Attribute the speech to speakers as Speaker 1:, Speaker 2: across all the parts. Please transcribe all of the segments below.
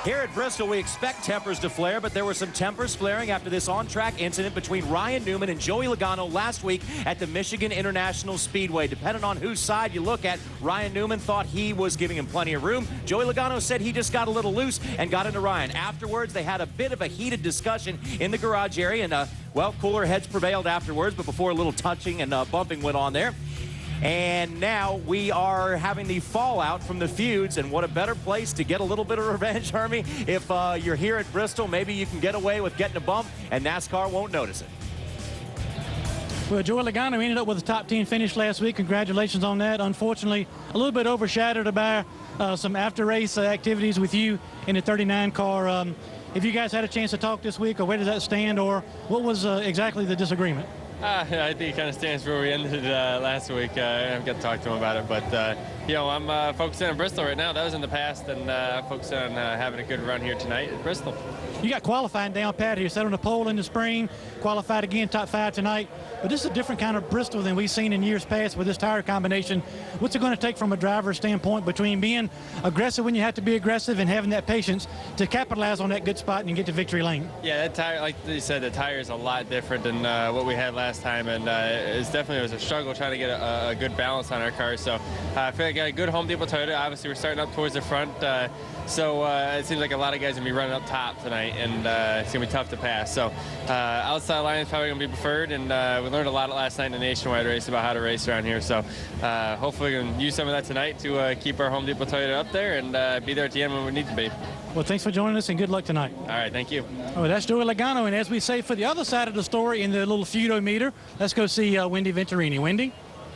Speaker 1: Here at Bristol, we expect tempers to flare, but there were some tempers flaring after this on-track incident between Ryan Newman and Joey Logano last week at the Michigan International Speedway. Depending on whose side you look at, Ryan Newman thought he was giving him plenty of room. Joey Logano said he just got a little loose and got into Ryan. Afterwards, they had a bit of a heated discussion in the garage area, and, well, cooler heads prevailed afterwards, but before a little touching and bumping went on there. And now we are having the fallout from the feuds, and what a better place to get a little bit of revenge, Hermie. If you're here at Bristol, maybe you can get away with getting a bump, and NASCAR won't notice it.
Speaker 2: Well, Joey Logano ended up with a top 10 finish last week. Congratulations on that. Unfortunately, a little bit overshadowed by some after-race activities with you in the 39 car. If you guys had a chance to talk this week, or where does that stand, or what was exactly the disagreement?
Speaker 3: I think it kind of stands where we ended last week. I haven't got to talk to him about it, but you know, I'm focusing on Bristol right now. That was in the past, and I'm focused on having a good run here tonight at Bristol. You
Speaker 2: got qualifying down pat here. Set on the pole in the spring, qualified again, top 5 tonight. But this is a different kind of Bristol than we've seen in years past with this tire combination. What's it going to take from a driver's standpoint between being aggressive when you have to be aggressive and having that patience to capitalize on that good spot and get to victory lane?
Speaker 3: Yeah, that tire, like you said, the tire is a lot different than what we had last time, and it was a struggle trying to get a good balance on our car. So I feel like I got a good Home Depot Toyota. Obviously, we're starting up towards the front, so it seems like a lot of guys are going to be running up top tonight, and it's going to be tough to pass. So outside line is probably going to be preferred, and we learned a lot last night in the nationwide race about how to race around here. So hopefully we can use some of that tonight to keep our Home Depot Toyota up there and be there at the end when we need to be.
Speaker 2: Well, thanks for joining us, and good luck tonight.
Speaker 3: All right, thank you.
Speaker 2: Oh, that's Joey Logano, and as we say, for the other side of the story in the little feudometer, let's go see Wendy Venturini. Wendy?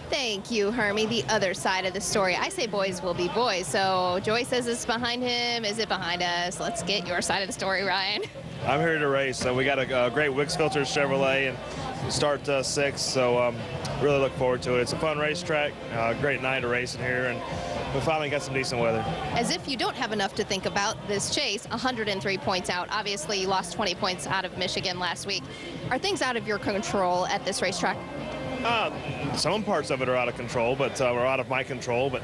Speaker 4: Thank you, Hermie. The other side of the story. I say boys will be boys. So Joey says it's behind him. Is it behind us? Let's get your side of the story, Ryan.
Speaker 5: I'm here to race. So we got a great Wix Filters Chevrolet and start 6. So really look forward to it. It's a fun racetrack. Great night of racing here, and we finally got some decent weather.
Speaker 4: As if you don't have enough to think about this chase, 103 points out. Obviously, you lost 20 points out of Michigan last week. Are things out of your control at this racetrack?
Speaker 5: Some parts of it are out of control, but are out of my control. But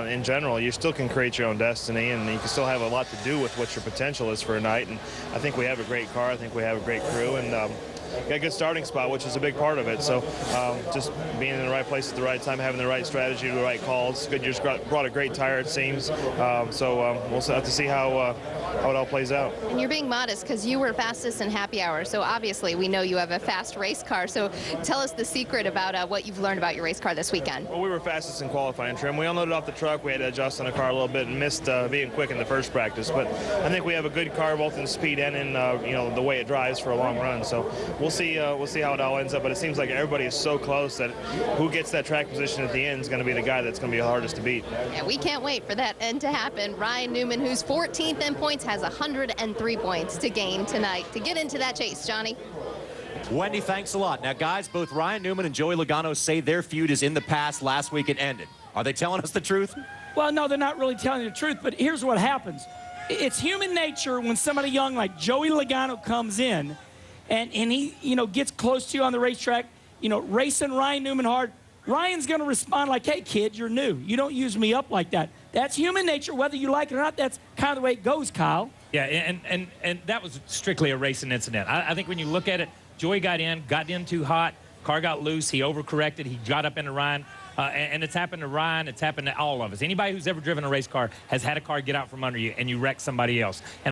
Speaker 5: in general, you still can create your own destiny, and you can still have a lot to do with what your potential is for a night. And I think we have a great car. I think we have a great crew, and got a good starting spot, which is a big part of it. So just being in the right place at the right time, having the right strategy, the right calls. Goodyear's brought a great tire, it seems. So we'll have to see how it all plays out.
Speaker 4: And you're being modest because you were fastest in happy hour. So obviously we know you have a fast race car. So tell us the secret about what you've learned about your race car this weekend.
Speaker 5: Well, we were fastest in qualifying trim. We unloaded off the truck. We had to adjust on the car a little bit and missed being quick in the first practice. But I think we have a good car both in speed and in you know, the way it drives for a long run. So we'll see how it all ends up. But it seems like everybody is so close that who gets that track position at the end is going to be the guy that's going to be the hardest to beat.
Speaker 4: Yeah, we can't wait for that end to happen. Ryan Newman, who's 14th in points, has 103 points to gain tonight to get into that chase. Johnny?
Speaker 1: Wendy, thanks a lot. Now, guys, both Ryan Newman and Joey Logano say their feud is in the past. Last week it ended. Are they telling us the truth?
Speaker 6: Well, no, they're not really telling you the truth, but here's what happens. It's human nature when somebody young like Joey Logano comes in and he, you know, gets close to you on the racetrack, you know, racing Ryan Newman hard. Ryan's going to respond like, hey, kid, you're new. You don't use me up like that. That's human nature, whether you like it or not. That's kind of the way it goes, Kyle.
Speaker 7: Yeah, and that was strictly a racing incident. I think when you look at it, Joey got in too hot, car got loose, he overcorrected, he got up into Ryan, and it's happened to Ryan, it's happened to all of us. Anybody who's ever driven a race car has had a car get out from under you and you wreck somebody else. And